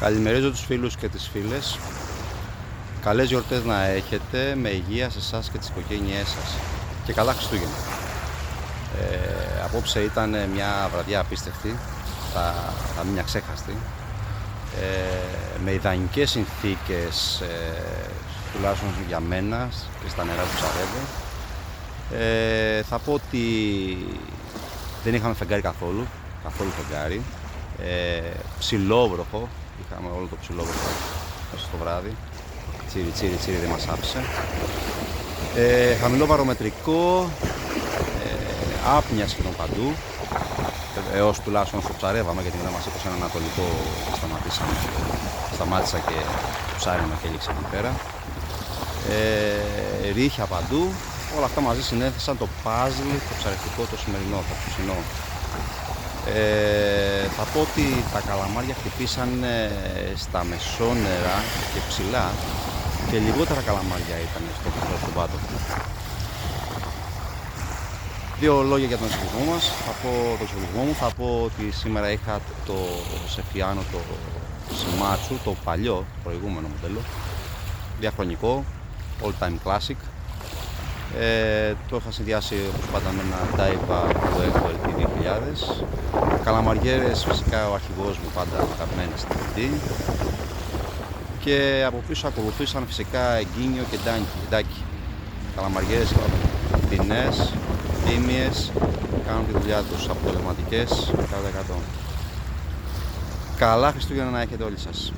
Καλημερίζω τους φίλους και τις φίλες. Καλές γιορτές να έχετε, με υγεία σε εσάς και τις οικογένειές σας. Και καλά Χριστούγεννα. Απόψε ήταν μια βραδιά απίστευτη, θα μείνει αξέχαστη. Με ιδανικές συνθήκες, τουλάχιστον για μένα και στα νερά του Ψαρέβου. Θα πω ότι δεν είχαμε φεγγάρι καθόλου φεγγάρι. Ψιλόβροχο, είχαμε όλο το ψιλόβροχο μέσα στο βράδυ. Τσίρι δεν μας άφησε. Χαμηλό βαρομετρικό, άπνοια σχεδόν παντού, έως τουλάχιστον στο ψαρεύαμε, γιατί μετά μας έπαιξε ένα ανατολικό και σταμάτησα και ψάριμα και έλειξε εκεί πέρα. Ρίχια παντού, όλα αυτά μαζί συνέθεσαν το puzzle, το ψαρευτικό, το σημερινό, το χθεσινό. Θα πω ότι τα καλαμάρια χτυπήσαν στα μεσόνερα και ψηλά και λιγότερα καλαμάρια ήταν στον πάτο. Δύο λόγια για τον εξοπλισμό μας. Θα πω ότι σήμερα είχα το Σεφιάνο, το Σιμάτσου, το παλιό, το προηγούμενο μοντέλο, διαχρονικό, all time classic. Το είχα συνδυάσει όπως πάντα με ένα Daiwa του Echo LT 2000. Καλαμαριέρες, φυσικά ο αρχηγός μου πάντα αγαπημένες στην LT. Και από πίσω ακολουθήσαν φυσικά Εγκίνιο και Ντάκι. Καλαμαριέρες φτηνές, τίμιες, κάνουν τη δουλειά τους, αποτελεσματικές 100%. Καλά Χριστούγεννα να έχετε όλοι σας.